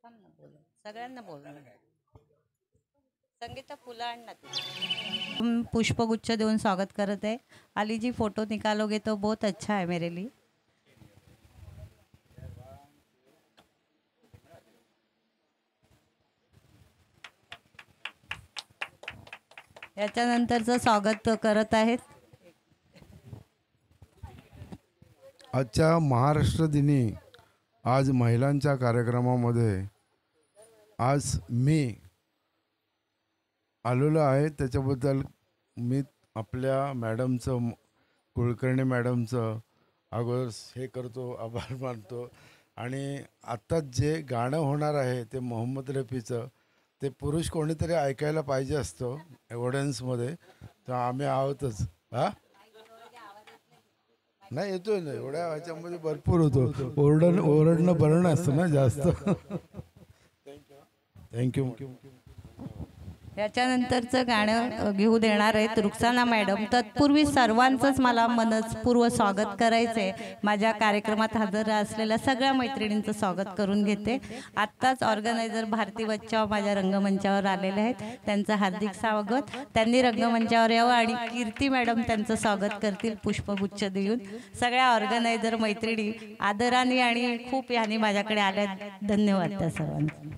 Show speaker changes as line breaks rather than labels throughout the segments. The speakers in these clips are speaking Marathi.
थांब ना बोल सगळ्यांना बोल संगीता फुलं आण ना तू पुष्पगुच्छ देऊन स्वागत करत है। अली जी फोटो निकालोगे तो बहुत अच्छा है मेरे लिए। याच्यानंतरचं स्वागत करत आहेत
आजच्या महाराष्ट्र दिनी आज महिलांच्या कार्यक्रमामध्ये आज मी आलेलो आहे। त्याच्याबद्दल मी आपल्या मॅडमचं कुलकर्णी मॅडमचं अगोदर हे करतो, आभार मानतो। आणि आत्ताच जे गाणं होणार आहे ते मोहम्मद रफीचं, ते पुरुष कोणीतरी ऐकायला पाहिजे असतो ऑडियन्समध्ये, तर आम्ही आहोतच। हां नाही येतोय ना, एवढ्या ह्याच्यामध्ये भरपूर होतो, ओरडणं बरं नसतं ना जास्त। थँक्यू।
याच्यानंतरचं गाणं घेऊ देणार आहेत रुक्साना मॅडम। तत्पूर्वी सर्वांचंच मला मनपूर्वक स्वागत करायचं आहे। माझ्या कार्यक्रमात हजर असलेल्या सगळ्या मैत्रिणींचं स्वागत करून घेते। आत्ताच ऑर्गनायझर भारती बच्चाव माझ्या रंगमंचावर आलेले आहेत, त्यांचं हार्दिक स्वागत। त्यांनी रंगमंचावर यावं आणि कीर्ती मॅडम त्यांचं स्वागत करतील पुष्पगुच्छ देऊन। सगळ्या ऑर्गनायझर मैत्रिणी आदराने आणि खूप यांनी माझ्याकडे आल्या, धन्यवाद त्या सर्वांचं।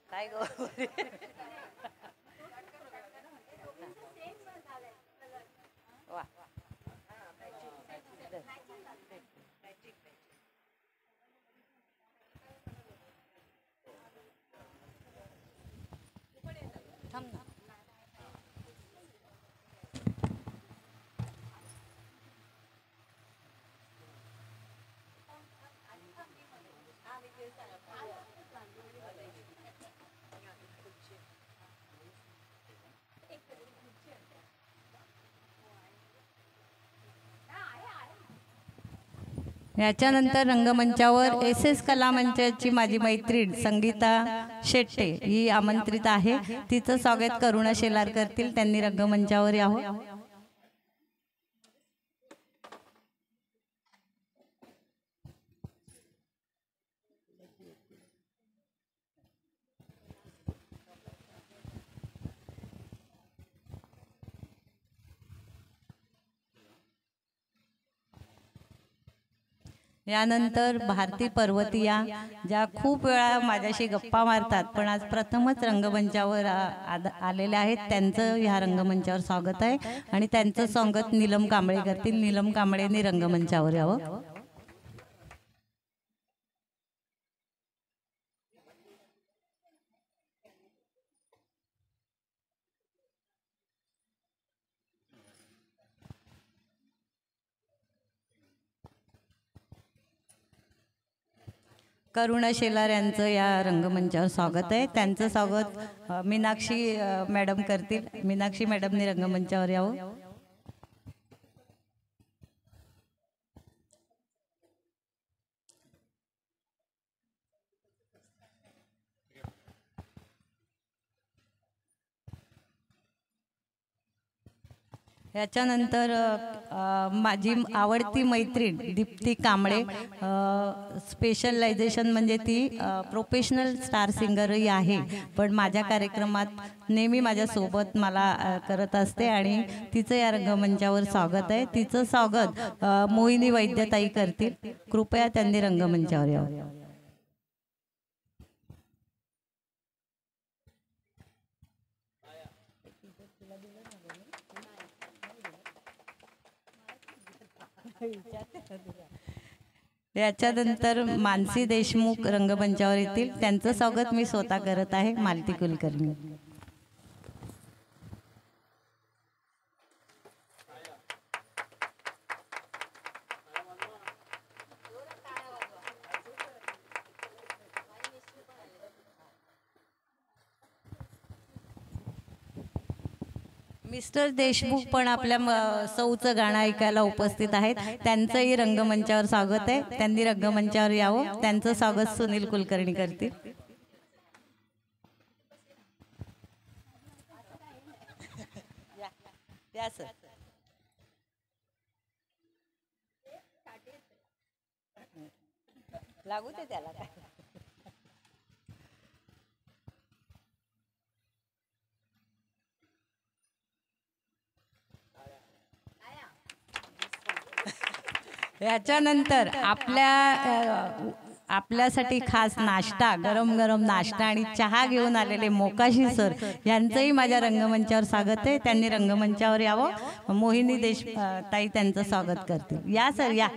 काय गो वा थांब ना याच्यानंतर रंगमंचावर एस कला मंचाची माझी मैत्रीण संगीता शेट्टे ही आमंत्रित आहे। तिचं स्वागत करुणा शेलार करतील, त्यांनी रंगमंचावर यावं। यानंतर भारती पर्वतिया, ज्या खूप वेळा माझ्याशी गप्पा मारतात पण आज प्रथमच रंगमंचावर आलेल्या आहेत, त्यांचं ह्या रंगमंचावर स्वागत आहे। आणि त्यांचं स्वागत नीलम कांबळे करतील, नीलम कांबळेंनी रंगमंचावर यावं। करुणा शेलार यांचं या रंगमंचावर स्वागत आहे, त्यांचं स्वागत मीनाक्षी मॅडम करतील, मीनाक्षी मॅडमने रंगमंचावर यावं। याच्यानंतर माझी आवडती मैत्रीण दीप्ती कांबळे, स्पेशलायझेशन म्हणजे ती प्रोफेशनल स्टार सिंगरही आहे, पण माझ्या कार्यक्रमात नेहमी माझ्यासोबत मला करत असते आणि तिचं या रंगमंचावर स्वागत आहे। तिचं स्वागत मोहिनी वैद्यताई करतील, कृपया त्यांनी रंगमंचावर यावं। याच्यानंतर मानसी देशमुख रंगमंचावर येतील, त्यांचं स्वागत मी स्वतः करत आहे, मालती कुलकर्णी। मिस्टर देशमुख पण आपल्या सौचं गाणं ऐकायला उपस्थित आहेत, त्यांचंही रंगमंचावर स्वागत आहे, त्यांनी रंगमंचावर यावं। त्यांचं स्वागत सुनील कुलकर्णी करतील। या सर। लागू दे त्याला काय. याच्यानंतर आपल्यासाठी खास नाश्ता, गरम गरम नाश्ता आणि चहा घेऊन आलेले मोकाशी सर यांचंही माझ्या रंगमंचावर स्वागत आहे. त्यांनी रंगमंचावर यावं. मोहिनी ताई त्यांचं स्वागत करतील. या सर या.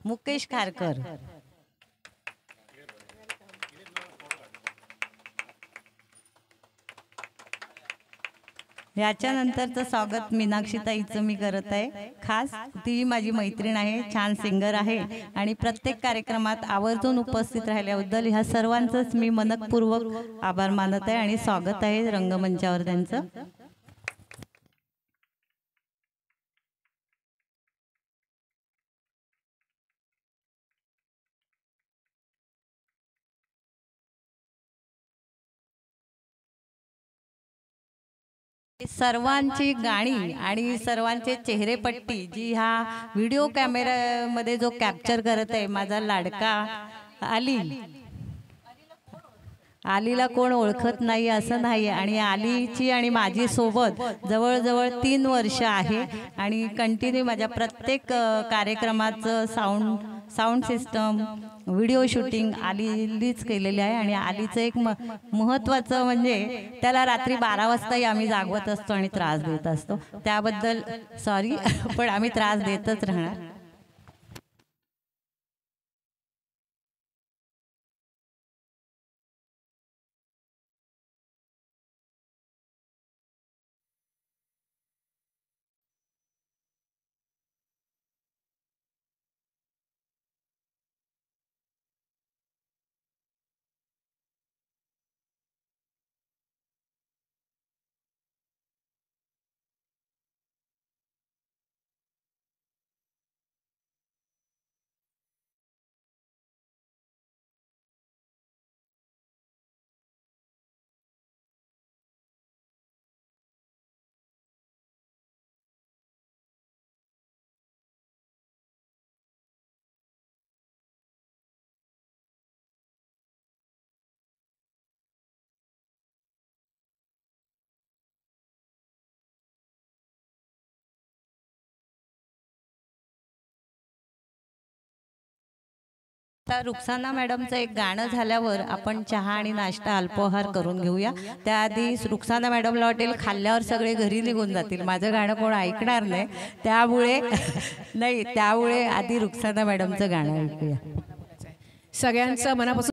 मुकेश खारकर. याच्यानंतरचं स्वागत मीनाक्षी ताईचं मी करत आहे. खास ती माझी मैत्रीण आहे, छान सिंगर आहे आणि प्रत्येक कार्यक्रमात आवर्जून उपस्थित राहिल्याबद्दल ह्या सर्वांचंच मी मनपूर्वक आभार मानत आहे आणि स्वागत आहे रंगमंचावर त्यांचं. सर्वांची गाणी आणि सर्वांचे चेहरेपट्टी जी ह्या व्हिडिओ कॅमेऱ्यामध्ये जो कॅप्चर करत आहे माझा लाडका आलीला कोण ओळखत नाही असं नाही. आणि आलीची आणि माझी सोबत जवळजवळ 3 वर्ष आहे आणि कंटिन्यू माझ्या प्रत्येक कार्यक्रमाचं साऊंड सिस्टम, व्हिडिओ शूटिंग आलीच केलेली आहे. आणि आलीचं एक महत्त्वाचं म्हणजे त्याला रात्री 12 वाजताही आम्ही जागवत असतो आणि त्रास देत असतो. त्याबद्दल सॉरी, पण आम्ही त्रास देतच राहणार. रुक्साना मॅडमचं एक गाणं झाल्यावर आपण चहा आणि नाश्ता अल्पोहार करून घेऊया. त्याआधी रुक्साना मॅडमला वाटेल खाल्ल्यावर सगळे घरी निघून जातील, माझं गाणं कोण ऐकणार नाही, त्यामुळे आधी रुक्साना मॅडमचं गाणं ऐकूया.
सगळ्यांचं मनापासून